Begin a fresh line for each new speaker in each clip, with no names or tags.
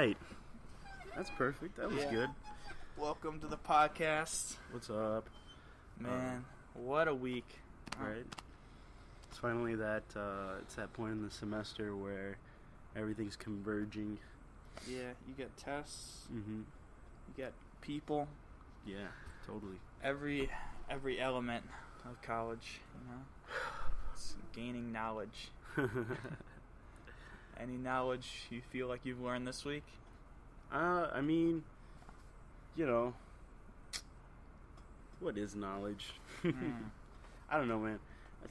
right. That's perfect. That was good.
Welcome to the podcast.
What's up?
Man, what a week.
Right? It's finally that, it's that point in the semester where everything's converging.
Yeah, you get tests.
Mm-hmm.
You get people.
Yeah, totally.
Every element of college, you know? It's gaining knowledge. Any knowledge you feel like you've learned this week?
I mean, you know, what is knowledge? I don't know, man. I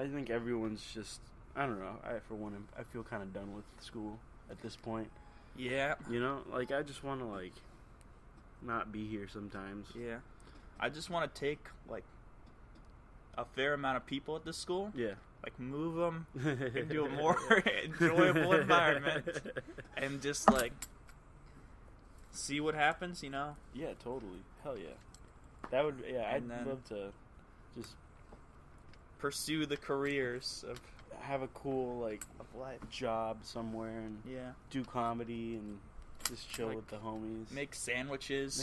think everyone's just, I don't know. I feel kind of done with school at this point.
Yeah.
You know, like I just want to like not be here sometimes.
Yeah. I just want to take like a fair amount of people at this school.
Yeah.
Like move them into a more enjoyable environment and just like see what happens, you know?
Yeah, totally. Hell yeah. That would, yeah, I'd love to just
pursue the careers of
have a cool, like,
of life
job somewhere and do comedy and just chill with the homies.
Make sandwiches.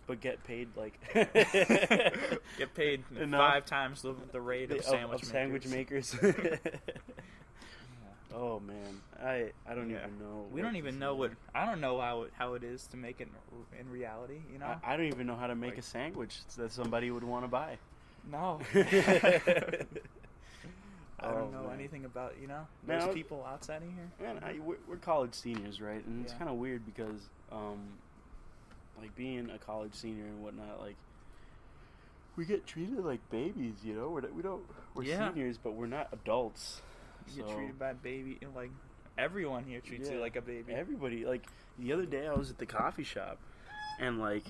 But get paid, like...
get paid 5 times the rate of sandwich makers.
Oh, man. I don't even know.
We don't even know what... I don't know how it is to make it in reality, you know?
I don't even know how to make a sandwich that somebody would want to buy.
No. I don't know anything about, you know, those people outside of here.
Man, we're college seniors, right? And it's kind of weird because, like, being a college senior and whatnot, like, we get treated like babies, you know? We're seniors, but we're not adults.
You get treated by a baby, like, everyone here treats you like a baby.
Everybody. Like, the other day I was at the coffee shop, and, like,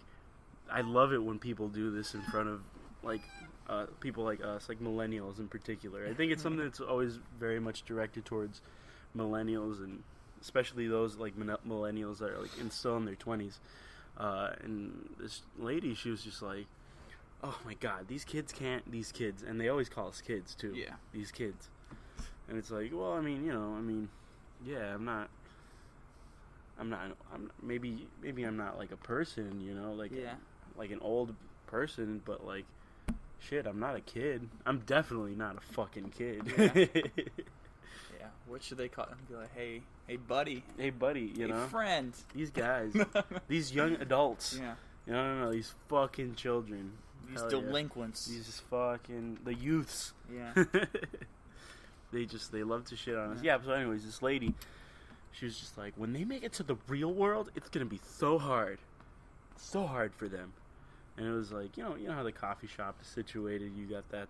I love it when people do this in front of, like, people like us, like millennials in particular. I think it's something that's always very much directed towards millennials, and especially those like millennials that are like still in their 20s. And this lady, she was just like, "Oh my God, these kids," and they always call us kids too.
Yeah,
these kids. And it's like, well, I mean, you know, yeah, maybe I'm not like a person, you know, like like an old person, but like. Shit, I'm not a kid. I'm definitely not a fucking kid.
Yeah. What should they call him? Be like, hey, buddy.
Hey, buddy, you know?
Friend.
These guys. These young adults.
Yeah.
No, these fucking children.
These delinquents.
These fucking, the youths.
Yeah.
They love to shit on us. Yeah, so anyways, this lady, she was just like, when they make it to the real world, it's gonna be so hard. So hard for them. And it was like, you know how the coffee shop is situated. You got that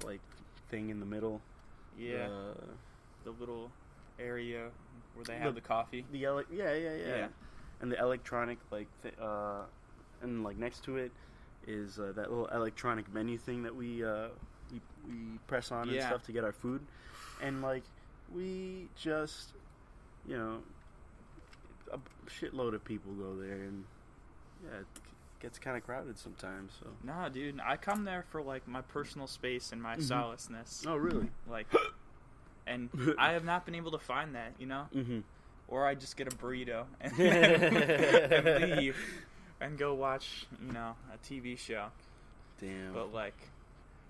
like thing in the middle.
Yeah. The little area where they have the coffee.
Yeah. And the electronic and like next to it is that little electronic menu thing that we press on and stuff to get our food. And like we just, you know, a shitload of people go there and. Yeah, it gets kind of crowded sometimes. So.
Nah, dude, I come there for like my personal space and my solaceness.
Oh, really?
Like, and I have not been able to find that, you know. Or I just get a burrito and leave and go watch, you know, a TV show.
Damn.
But like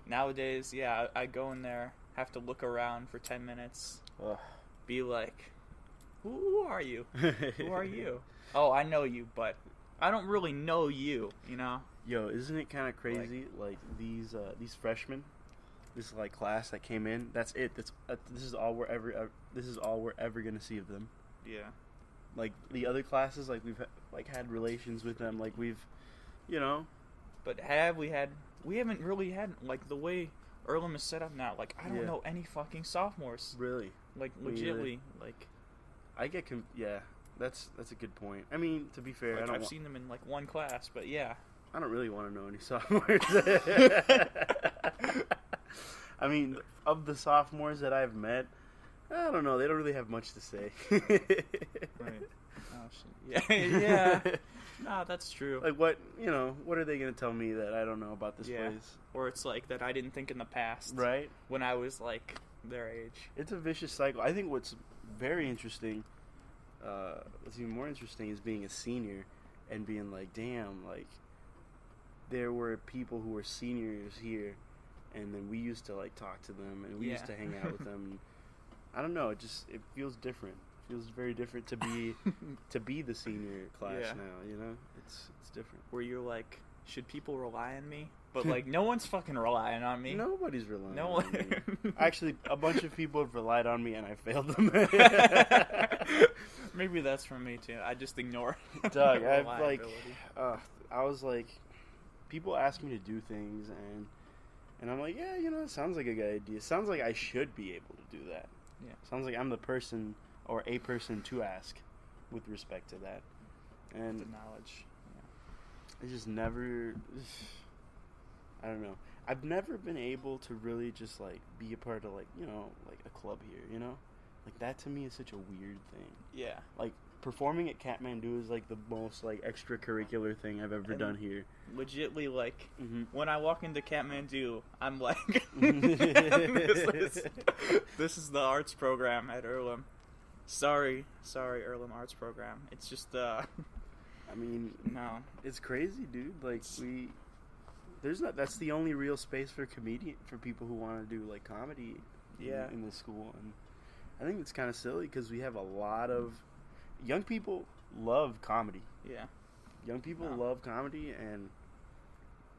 nowadays, I go in there, have to look around for 10 minutes, be like, who are you? Who are you? Oh, I know you, but. I don't really know you, you know?
Yo, isn't it kind of crazy? Like these freshmen, this like class that came in. That's it. This is all we're ever gonna see of them.
Yeah.
Like the other classes, like we've had relations with them. Like we've, you know.
But we haven't really had like the way Earlham is set up now. Like I don't know any fucking sophomores.
Really?
Like legitly, like.
I get That's a good point. I mean, to be fair,
I've seen them in like one class, but yeah.
I don't really want to know any sophomores. I mean, of the sophomores that I've met, I don't know. They don't really have much to say.
Right. Oh, shit. Yeah. No, that's true.
Like what are they going to tell me that I don't know about this place?
Or it's like that I didn't think in the past.
Right.
When I was like their age.
It's a vicious cycle. I think what's very interesting, what's even more interesting is being a senior and being like, damn, like, there were people who were seniors here, and then we used to, like, talk to them, and we used to hang out with them. I don't know, it feels different. It feels very different to be the senior class now, you know? It's different.
Where you're like, should people rely on me? But, like, no one's fucking relying on me.
Nobody's relying
on
me. Actually, a bunch of people have relied on me, and I failed them.
Maybe that's from me, too. I just ignore
Doug, I was like, people ask me to do things, and I'm like, yeah, you know, it sounds like a good idea. It sounds like I should be able to do that.
Yeah.
Sounds like I'm the person or a person to ask with respect to that. And
the knowledge.
I just never, I don't know. I've never been able to really just, like, be a part of, like, you know, like a club here, you know? Like, that to me is such a weird thing.
Yeah.
Like, performing at Kathmandu is, like, the most, like, extracurricular thing I've ever done here.
Legitly, like,
mm-hmm.
when I walk into Kathmandu, I'm like, this is the arts program at Earlham. Sorry, Earlham arts program. It's just, I
mean,
no.
It's crazy, dude. Like, that's the only real space for people who want to do, like, comedy in the school. And I think it's kind of silly because we have a lot of young people love comedy.
Yeah.
Young people love comedy, and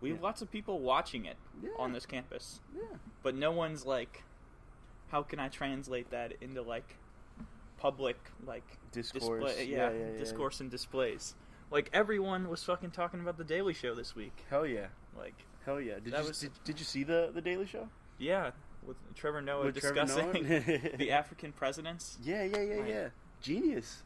we have lots of people watching it on this campus.
Yeah.
But no one's like, how can I translate that into, like, public, like,
discourse?
Discourse and displays. Like, everyone was fucking talking about The Daily Show this week.
Hell yeah.
Like,
hell yeah. Did you see the Daily Show?
Yeah, with Trevor Noah discussing the African presidents.
Yeah. Genius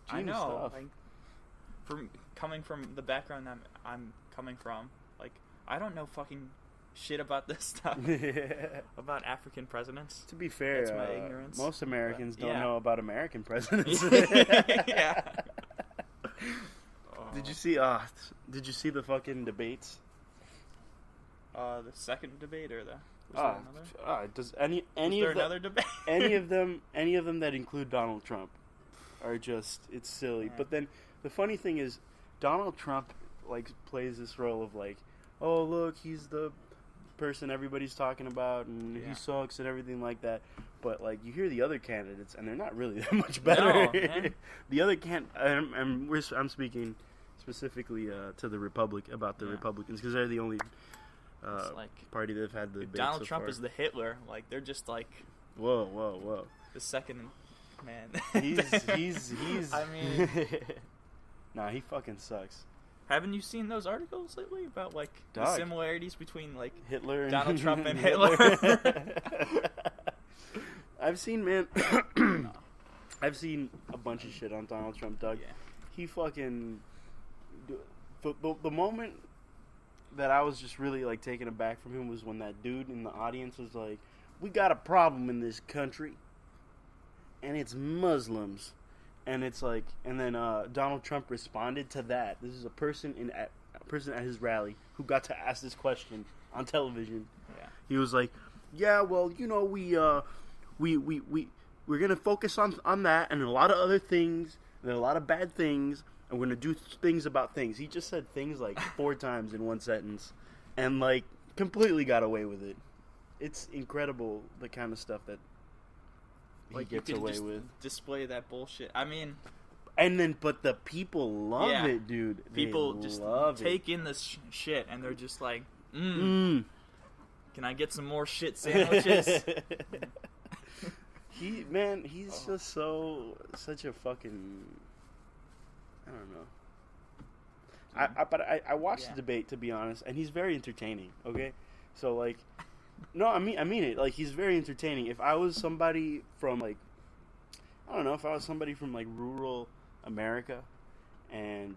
I know.
Stuff.
Like, coming from the background I'm coming from, like, I don't know fucking shit about this stuff. About African presidents.
To be fair,
that's my ignorance.
Most Americans don't know about American presidents.
Yeah.
Did you see the fucking debates?
The second debate or the was there another?
Does any
was
of
there another debate?
any of them that include Donald Trump are just, it's silly.
Yeah.
But then the funny thing is, Donald Trump, like, plays this role of, like, oh, look, he's the person everybody's talking about, and he sucks and everything like that. But, like, you hear the other candidates, and they're not really that much better.
No, man.
The other I'm speaking specifically to the Republicans, because they're the only party that have had the debate
Donald
so
Trump
far.
is the Hitler. Like, they're just like,
whoa.
The second man.
He's.
I mean,
nah, he fucking sucks.
Haven't you seen those articles lately about, like, the similarities between, like,
Hitler and
Donald Trump and Hitler?
I've seen I've seen a bunch of shit on Donald Trump, Doug.
Yeah.
He fucking the moment that I was just really, like, taken aback from him was when that dude in the audience was like, "We got a problem in this country, and it's Muslims." And it's like, and then Donald Trump responded to that. This is a person at his rally who got to ask this question on television.
Yeah.
He was like, "Yeah, well, you know, we're gonna focus on that and a lot of other things and a lot of bad things, and we're gonna do things about things." He just said things like 4 times in one sentence, and, like, completely got away with it. It's incredible the kind of stuff that he gets away
just
with.
Display that bullshit. I mean,
but the people love it, dude.
People
they
just
love
take in this shit, and they're just like, Can I get some more shit sandwiches?
He's just such a fucking, I don't know. I watched the debate, to be honest, and he's very entertaining. Okay, so, like, no, I mean it. Like, he's very entertaining. If I was somebody from, like, I don't know, if I was somebody from, like, rural America, and,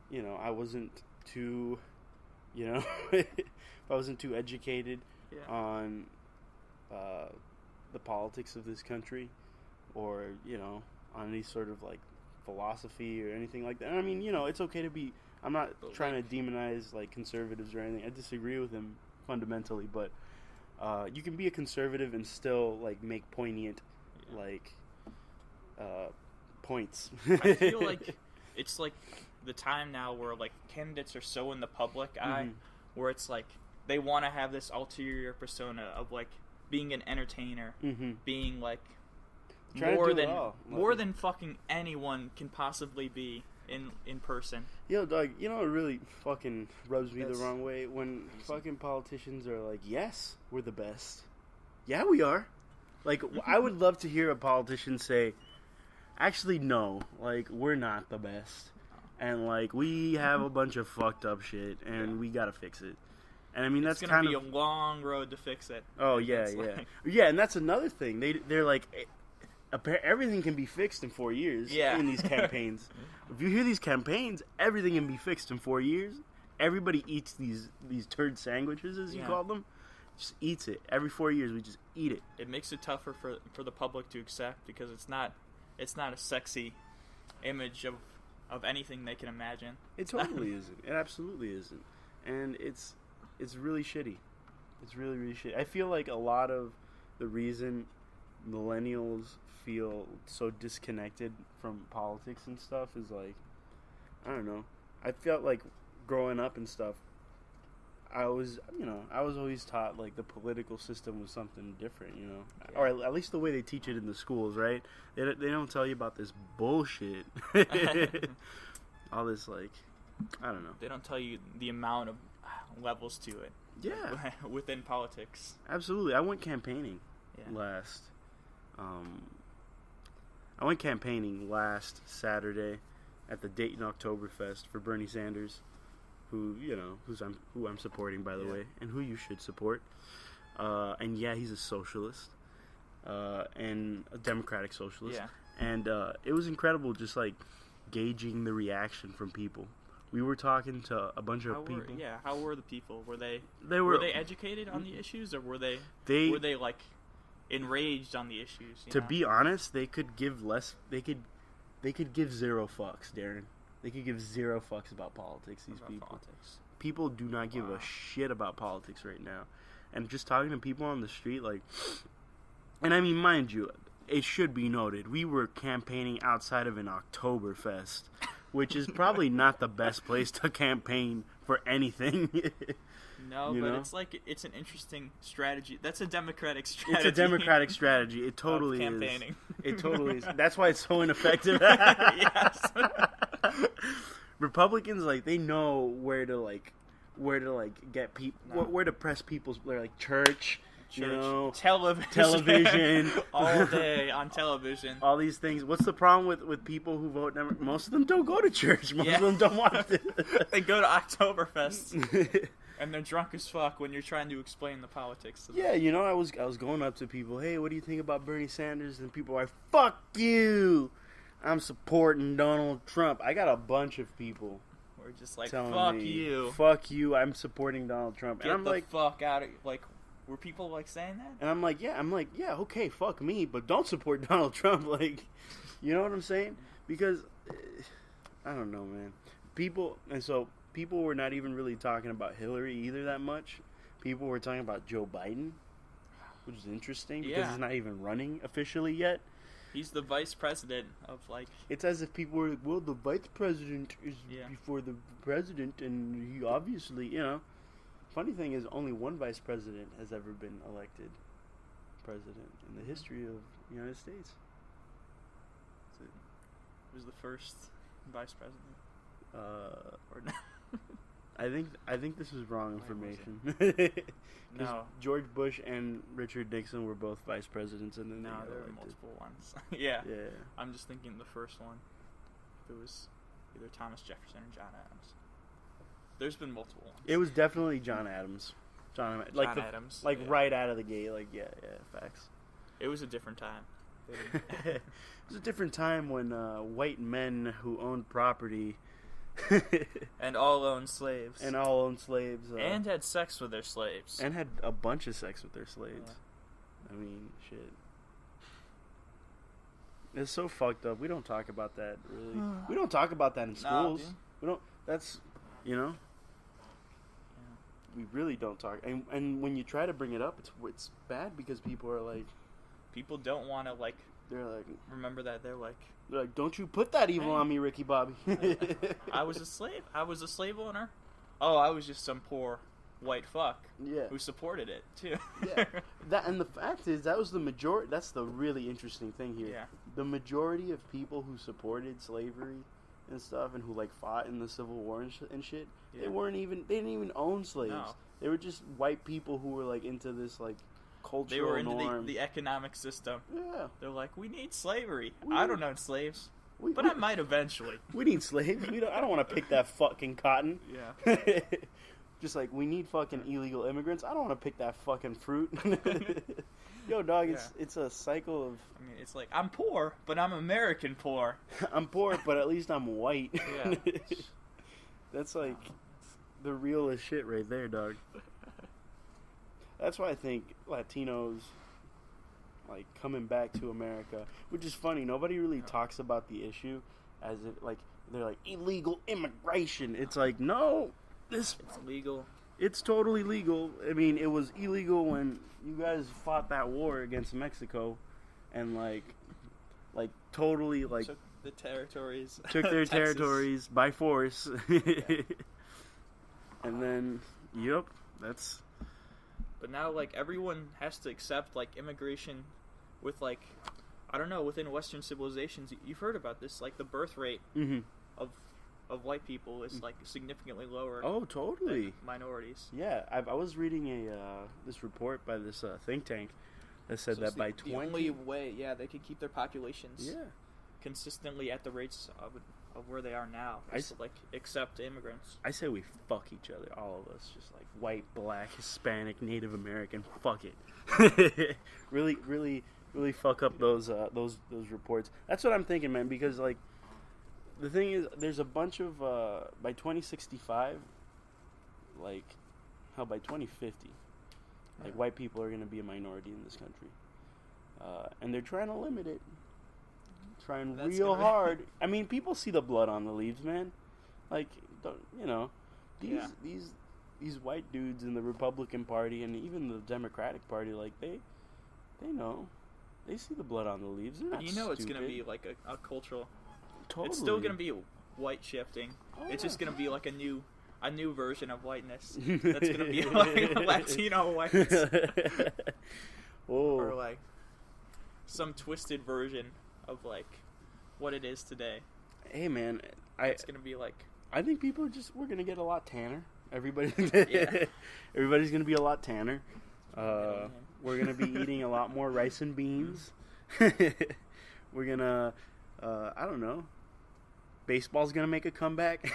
you know, I wasn't too, you know, if I wasn't too educated on the politics of this country, or, you know, on any sort of, like, philosophy or anything like that. I mean, you know, it's okay to be, I'm not trying to demonize, like, conservatives or anything. I disagree with them fundamentally, but you can be a conservative and still like make poignant points.
I feel like it's like the time now where like candidates are so in the public eye, where it's like they want to have this ulterior persona of like being an entertainer, being like more than fucking anyone can possibly be in person.
Yo, dog, you know what really fucking rubs me the wrong way? When fucking politicians are like, yes, we're the best. Yeah, we are. Like, I would love to hear a politician say, actually, no, like, we're not the best. And, like, we have a bunch of fucked up shit, and we gotta fix it. And, I mean, that's kind of...
It's gonna be a long road to fix it.
Oh, yeah. Yeah, and that's another thing. They're like... Everything can be fixed in 4 years in these campaigns. If you hear these campaigns, everything can be fixed in 4 years. Everybody eats these turd sandwiches, as you call them. Just eats it. Every 4 years, we just eat it.
It makes it tougher for the public to accept because it's not a sexy image of anything they can imagine.
It totally isn't. It absolutely isn't. And it's really shitty. It's really, really shitty. I feel like a lot of the reason millennials feel so disconnected from politics and stuff is like, I don't know. I felt like growing up and stuff, I was always taught like the political system was something different, or at least the way they teach it in the schools, right? They don't tell you about this bullshit. All this like, I don't know.
They don't tell you the amount of levels to it.
Yeah,
within politics.
Absolutely. I went campaigning last. I went campaigning last Saturday at the Dayton Oktoberfest for Bernie Sanders, who I'm supporting, by the way, and who you should support. And yeah, he's a socialist, and a democratic socialist. Yeah. And it was incredible, just like gauging the reaction from people. We were talking to a bunch of people.
How were the people? Were they educated on the issues, or were they like enraged on the issues?
To be honest, they could give less. They could give zero fucks, Darren. They could give zero fucks about politics. People do not give a shit about politics right now. And just talking to people on the street, like, and I mean, mind you, it should be noted, we were campaigning outside of an Oktoberfest, which is probably not the best place to campaign for anything.
No, but it's like, it's an interesting strategy. That's a democratic strategy.
It's a democratic strategy. It totally is.
Campaigning.
It totally is. That's why it's so ineffective.
Yes.
Republicans, like, they know where to get people, where to press people's, like, church, television,
all day on television,
all these things. What's the problem with people who vote Democrat? Most of them don't go to church. Most of them don't want to.
They go to Oktoberfest. And they're drunk as fuck when you're trying to explain the politics to them.
Yeah, I was going up to people, hey, what do you think about Bernie Sanders? And people are like, fuck you! I'm supporting Donald Trump. I got a bunch of people
We're just like, fuck
me,
you.
Fuck you, I'm supporting Donald Trump.
Get
and I'm
the
like,
fuck out of... Like, were people, like, saying that?
And I'm like, yeah, okay, fuck me, but don't support Donald Trump. Like, you know what I'm saying? Because, I don't know, man. People were not even really talking about Hillary either that much. People were talking about Joe Biden, which is interesting because he's not even running officially yet.
He's the vice president of, like...
It's as if people were like, well, the vice president is before the president, and he obviously, Funny thing is, only one vice president has ever been elected president in the history of the United States.
Who's the first vice president? Or no?
I think this is wrong information.
No.
George Bush and Richard Nixon were both vice presidents, and then
there were multiple ones. Yeah. I'm just thinking the first one. It was either Thomas Jefferson or John Adams. There's been multiple ones.
It was definitely John Adams.
Adams.
Like right out of the gate. Like facts.
It was a different time.
It was a different time when white men who owned property.
And all owned slaves.
And
had sex with their slaves.
And had a bunch of sex with their slaves. Yeah. I mean, shit. It's so fucked up. We don't talk about that, really. We don't talk about that in schools.
No,
We don't... That's... we really don't talk. And when you try to bring it up, it's bad because people are like,
people don't want to like.
They're like,
remember that they're like,
don't you put that evil on me, Ricky Bobby.
I was a slave. I was a slave owner. Oh, I was just some poor white fuck.
Yeah.
Who supported it too.
Yeah. That, and the fact is, that was the majority. That's the really interesting thing here.
Yeah.
The majority of people who supported slavery and stuff, and who like fought in the Civil War and shit,
Yeah.
they didn't even own slaves.
No.
They were just white people who were like into this like cultural
They were into
norm.
the economic system.
Yeah.
They're like, we need slavery. I don't own slaves,
We,
but I might eventually.
We need slaves. I don't want to pick that fucking cotton.
Yeah.
Just like, we need fucking illegal immigrants. I don't want to pick that fucking fruit. Yo, dog, it's a cycle of...
I mean, it's like, I'm poor, but I'm American poor.
I'm poor, but at least I'm white.
Yeah.
That's like the realest shit right there, dog. That's why I think Latinos, like, coming back to America, which is funny. Nobody really talks about the issue as if, like, they're like, illegal immigration. It's like, no,
It's legal.
It's totally legal. I mean, it was illegal when you guys fought that war against Mexico, and like totally like
Took the territories.
took their
Texas.
territories by force. And then, yep, that's.
But now, like, everyone has to accept, like, immigration with, like, I don't know, within Western civilizations, you've heard about this, like, the birth rate of white people is, like, significantly lower
Oh, totally.
than minorities.
Yeah, I was reading this report by this think tank that said that by 20...
The only way, they could keep their populations consistently at the rates of where they are now is to, like, accept immigrants.
I say we fuck each other, all of us, just like white, black, Hispanic, Native American. Fuck it. really, really, really fuck up those reports. That's what I'm thinking, man. Because like, the thing is, there's a bunch of by 2065, like, how by 2050, like white people are going to be a minority in this country, and they're trying to limit it. Trying real hard. I mean, people see the blood on the leaves, man. Like, these white dudes in the Republican Party and even the Democratic Party, like they know, they see the blood on the leaves. They're not stupid.
It's gonna be like a cultural.
Totally.
It's still gonna be white shifting.
Oh,
it's just gonna be like a new version of whiteness. That's gonna be like Latino whiteness, or like some twisted version of like what it is today.
Hey man,
it's gonna be like.
I think people we're gonna get a lot tanner. Everybody's gonna be a lot tanner. We're gonna be eating a lot more rice and beans. We're gonna, I don't know. Baseball's gonna make a comeback.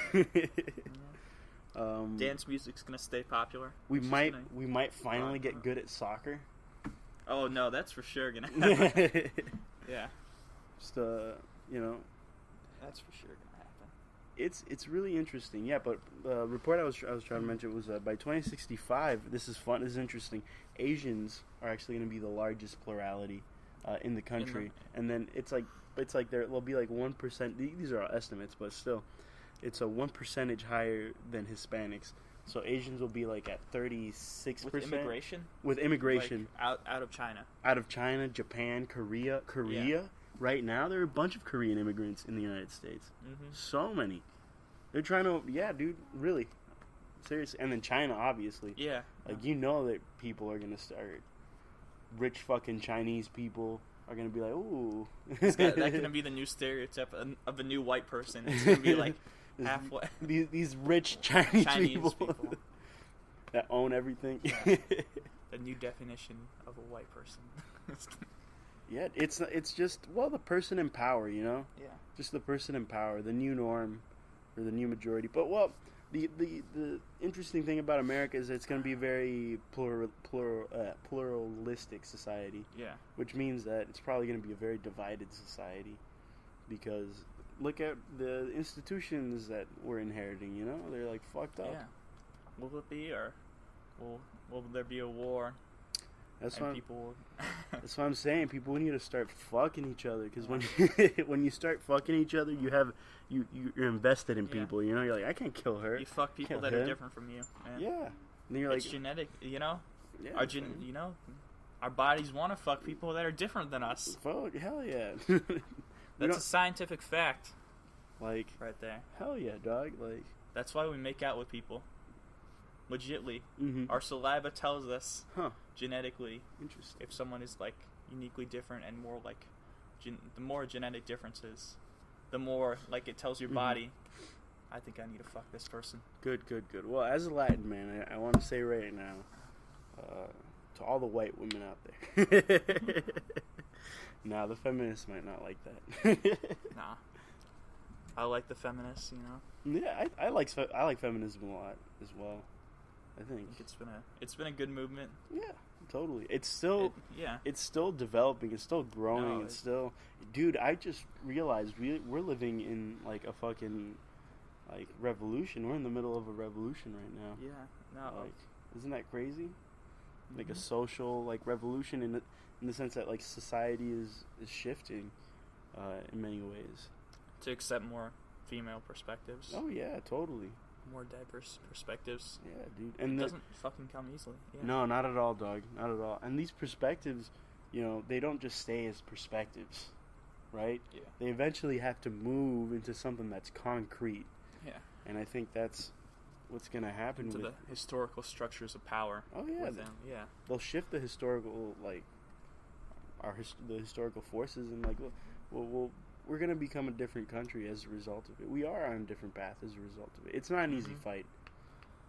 Dance music's gonna stay popular.
We might finally get good at soccer.
Oh no, that's for sure gonna happen. Yeah.
Just that's
for sure gonna happen.
It's really interesting, yeah. But the report I was trying to mention was by 2065. This is fun. This is interesting. Asians are actually going to be the largest plurality in the country, and then it's like there'll be like 1%. These are all estimates, but still, it's a 1% higher than Hispanics. So Asians will be like at 36%.
With immigration.
With immigration.
Like out of China.
Out of China, Japan, Korea.
Yeah.
Right now, there are a bunch of Korean immigrants in the United States.
Mm-hmm.
So many. They're trying to, dude, really. Seriously. And then China, obviously.
Yeah.
Like, you know that people are going to start, rich fucking Chinese people are going to be like, ooh.
That's going to be the new stereotype of a new white person. It's going to be like halfway.
These rich Chinese people. That own everything.
Yeah. The new definition of a white person.
Yeah, it's just, the person in power, you know?
Yeah.
Just the person in power, the new norm, or the new majority. But, the interesting thing about America is it's going to be a very pluralistic society.
Yeah.
Which means that it's probably going to be a very divided society. Because look at the institutions that we're inheriting, you know? They're, like, fucked up.
Yeah. Will it be, or will there be a war?
That's what I'm saying. People need to start fucking each other, because when you start fucking each other, you're invested in people. You know, you're like, I can't kill her.
You fuck people that are different from you. Man.
Yeah, And then you're like,
it's genetic, you know.
yeah,
You know, our bodies want to fuck people that are different than us.
fuck, hell yeah.
That's a scientific fact,
like,
right there.
hell yeah, dog. Like,
That's why we make out with people. Legitly,
mm-hmm.
our saliva tells us
Huh.
genetically
Interesting.
if someone is like uniquely different and more like the more genetic differences, the more like it tells your body. I think I need to fuck this person.
Good. Well, as a Latin man, I want to say right now, to all the white women out there. Nah, the feminists might not like that.
Nah, I like the feminists. You know.
Yeah, I like feminism a lot as well. I think
it's been a good movement.
Yeah, totally. It's still it's still developing. It's still growing. It's still, dude. I just realized we're living in like a fucking like revolution. We're in the middle of a revolution right now.
Yeah. No.
Like, isn't that crazy? Like a social like revolution in the sense that like society is shifting in many ways
to accept more female perspectives.
Oh yeah, totally.
More diverse perspectives.
Yeah, dude. And
it doesn't fucking come easily. Yeah.
No, not at all, dog. Not at all. And these perspectives, you know, they don't just stay as perspectives, right?
Yeah.
They eventually have to move into something that's concrete.
Yeah.
And I think that's what's going to happen
into the historical structures of power.
Oh yeah.
With them. Yeah.
They'll shift the historical like the historical forces, and like we're going to become a different country as a result of it. We are on a different path as a result of it. It's not an easy fight.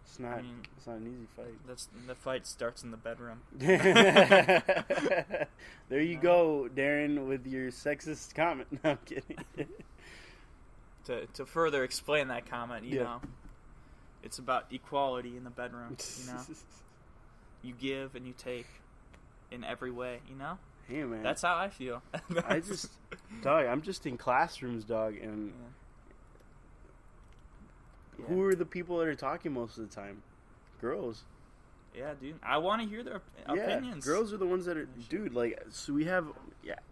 It's not. It's not an easy fight.
The fight starts in the bedroom.
There you go, Darren, with your sexist comment. No, I'm kidding.
To further explain that comment, you know, it's about equality in the bedroom. You know, you give and you take in every way. You know.
Hey man,
that's how I feel.
I'm just in classrooms, dog, and who are the people that are talking most of the time? Girls.
Yeah, dude. I want to hear their opinions.
Girls are the ones that are, dude. Like, so we have,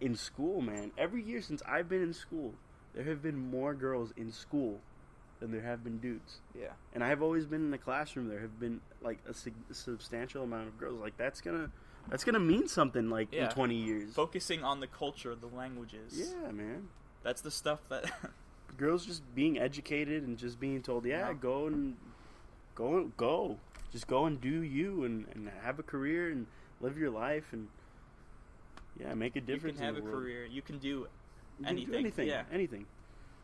in school, man. Every year since I've been in school, there have been more girls in school than there have been dudes.
Yeah.
And I've always been in the classroom. There have been like a substantial amount of girls. Like that's gonna mean something like in 20 years.
Focusing on the culture, the languages.
Yeah, man.
That's the stuff that
girls just being educated and just being told, go. Just go and do you and have a career and live your life and make a difference.
You can have
in the
a
world.
career. You can do anything.
Do anything.
Yeah.
Anything.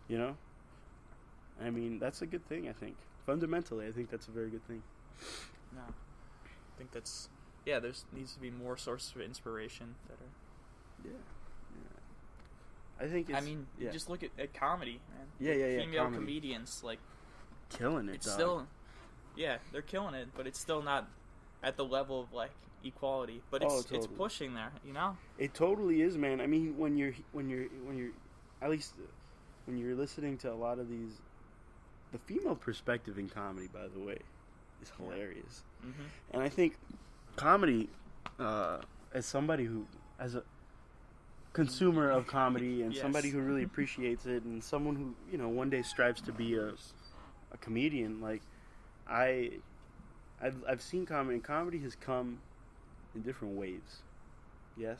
You know? I mean, that's a good thing, I think. Fundamentally, I think that's a very good thing.
No. I think that's... Yeah, needs to be more sources of inspiration that are...
I think it's...
you just look at comedy, man.
Yeah.
Female
comedy.
comedians, like...
Killing it,
it's
dog.
still... Yeah, they're killing it, but it's still not at the level of, like, equality. But it's
totally.
It's pushing there, you know?
It totally is, man. I mean, when you're... At least when you're listening to a lot of these... The female perspective in comedy, by the way, is hilarious.
Mm-hmm.
And I think comedy, as somebody who... As a consumer of comedy and somebody who really appreciates it and someone who, you know, one day strives to be a comedian, like... I've seen comedy, and comedy has come in different waves. Yes?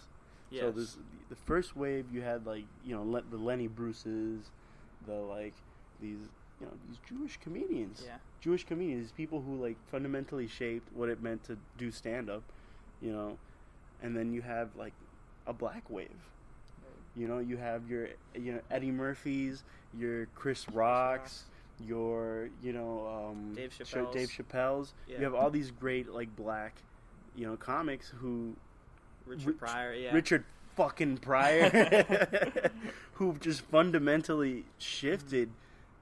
So there's the first wave you had, like, you know, the Lenny Bruces, these Jewish comedians.
Yeah.
Jewish comedians, people who, like, fundamentally shaped what it meant to do stand-up, you know. And then you have, like, a black wave. You know, you have your, Eddie Murphys, your Chris Rocks, your,
Dave Chappelle's.
Dave Chappelle's.
Yeah.
You have all these great, like, black, comics who... Richard fucking Pryor. Who've just fundamentally shifted,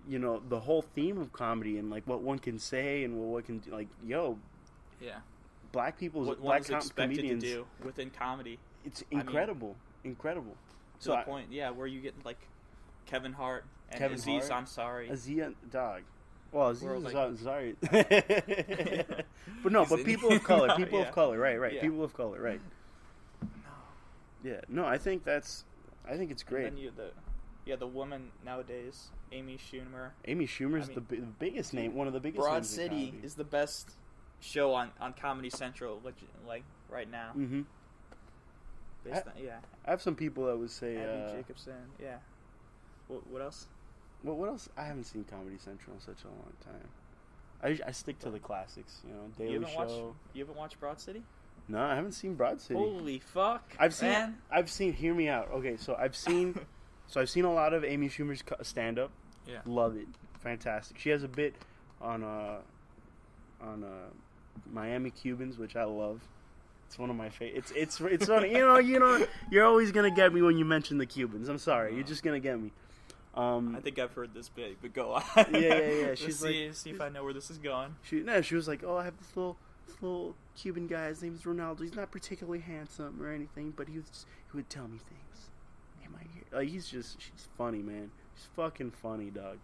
the whole theme of comedy and, like, what one can say and what can do. Like, black people's...
What
black
one's expected
comedians,
to do within comedy.
It's incredible. Incredible.
To the point, where you get, like, Kevin Hart and Aziz Ansari.
Aziz, dog. Well, Aziz Ansari. But no, but people of color. People of color, right.
Yeah.
People of color, right.
No.
Yeah, no, I think it's great.
And then the woman nowadays, Amy Schumer.
Amy Schumer's the biggest name, one of the biggest
Broad
names
City
in comedy.
is the best show on Comedy Central, like right now.
Mm-hmm. I have some people that would say
Abby Jacobson. Yeah. What else?
Well, what else? I haven't seen Comedy Central in such a long time. I stick to the classics, Daily Show.
You haven't watched Broad City?
No, I haven't seen Broad City.
Holy fuck!
I've seen. Hear me out. Okay, so I've seen a lot of Amy Schumer's stand up.
Yeah.
Love it. Fantastic. She has a bit on Miami Cubans, which I love. It's one of my favorites. It's funny. You're always gonna get me when you mention the Cubans. I'm sorry. You're just gonna get me.
I think I've heard this bit, but go on.
Yeah. She's
see if I know where this is going.
She was like, oh, I have this little Cuban guy. His name's Ronaldo. He's not particularly handsome or anything, but he would tell me things. Am I here? Like she's funny, man. She's fucking funny, dog.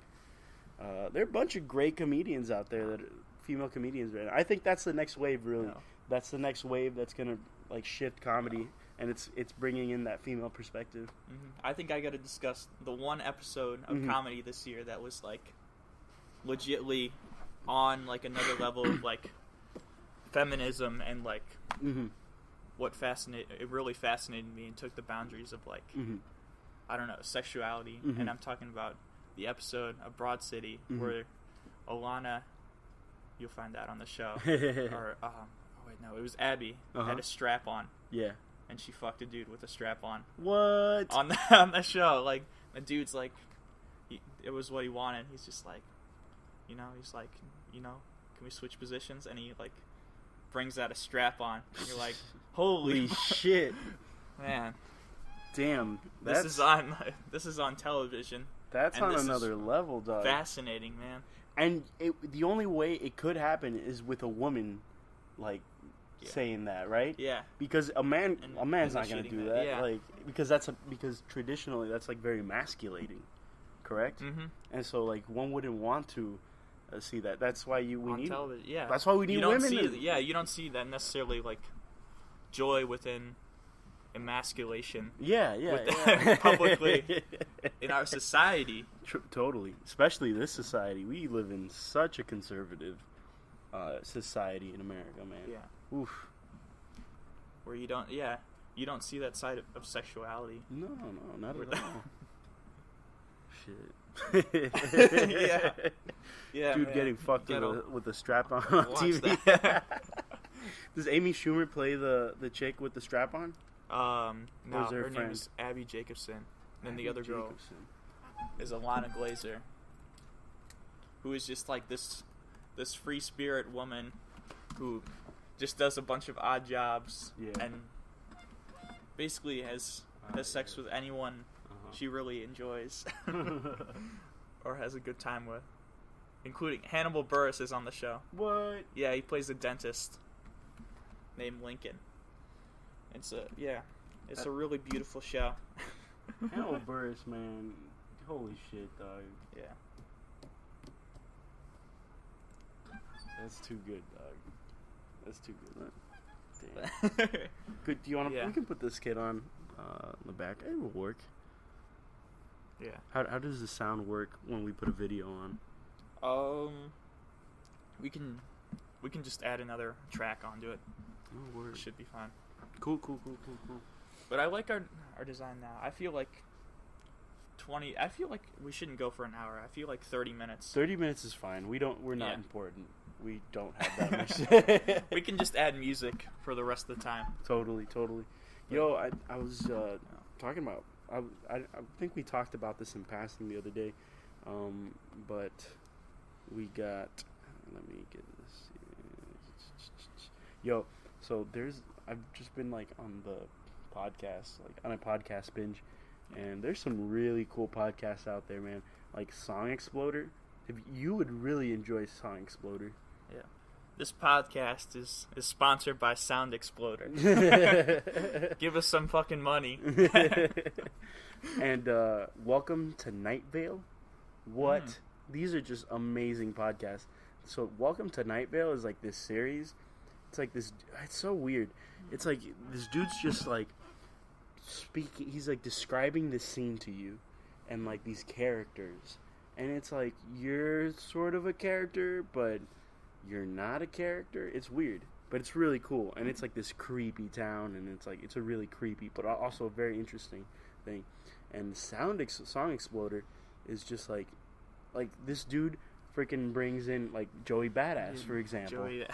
There are a bunch of great comedians out there that are female comedians right now. I think that's the next wave, really. No. That's the next wave that's gonna like shift comedy, and it's bringing in that female perspective.
Mm-hmm. I think I got to discuss the one episode of comedy this year that was like legitly on like another level of like feminism and like what really fascinated me and took the boundaries of like I don't know, sexuality, and I'm talking about the episode of Broad City where Alana, you'll find that on the show, or no, it was Abby had a strap on.
Yeah.
And she fucked a dude with a strap on.
What?
On the show. Like, the dude's like, it was what he wanted. He's just like, he's like, can we switch positions? And he, like, brings out a strap on. And you're like, holy
shit.
Man.
Damn.
This is on television.
That's on another level, dog.
Fascinating, man.
And the only way it could happen is with a woman, like, saying that, right?
Yeah.
Because a man's not going to do that.
Yeah.
Like because traditionally that's like very emasculating, correct? Mm-hmm. And so like one wouldn't want to see that. That's why we need television. Yeah. That's why we need women.
You don't see that necessarily like joy within emasculation.
Yeah.
Publicly in our society.
Totally. Especially this society. We live in such a conservative society in America, man.
Yeah.
Oof.
Where you don't see that side of sexuality.
No, not at all. Shit. Yeah, dude, man. Getting fucked with a strap on TV. Does Amy Schumer play the chick with the strap on?
No, her name is Abby Jacobson. And then the other girl is Alana Glazer, who is just like this free spirit woman who just does a bunch of odd jobs and basically has sex with anyone she really enjoys or has a good time with, including Hannibal Buress is on the show.
What?
Yeah, he plays a dentist named Lincoln. It's a really beautiful show.
Hannibal Buress, man, holy shit, dog.
Yeah.
That's too good, dog. That's too good. Damn. Good. Do you want to? Yeah. We can put this kid on the back. It will work.
Yeah.
How does the sound work when we put a video on?
We can just add another track onto it.
Oh, word.
It should be fine.
Cool.
But I like our design now. I feel like we shouldn't go for an hour. I feel like 30 minutes.
30 minutes is fine. We're not important. We don't have that much.
We can just add music for the rest of the time.
Totally. Yo, I was talking about. I think we talked about this in passing the other day, but we got. Let me get this. Yo, so I've just been like on the podcast, like on a podcast binge, and there's some really cool podcasts out there, man. Like Song Exploder. You would really enjoy Song Exploder.
Yeah. This podcast is sponsored by Sound Exploder. Give us some fucking money.
And welcome to Night Vale. What? These are just amazing podcasts. So Welcome to Night Vale is like this series. It's like this. It's so weird. It's like this dude's just like speaking. He's like describing the scene to you, and like these characters. And it's like you're sort of a character, but you're not a character. It's weird, but it's really cool, and it's like this creepy town, and it's a really creepy, but also a very interesting thing. And Song Exploder is just like this dude freaking brings in like Joey Badass, for example.
Joey,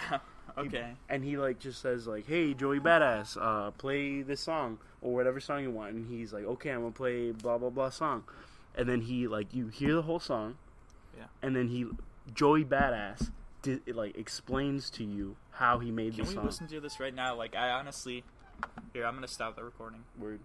okay.
He like just says like, "Hey, Joey Badass, play this song or whatever song you want," and he's like, "Okay, I'm gonna play blah blah blah song," and then he like you hear the whole song,
yeah,
and then Joey Badass explains to you how he made the song.
Can we listen to this right now? Like, I honestly, here, I'm gonna stop the recording.
Word.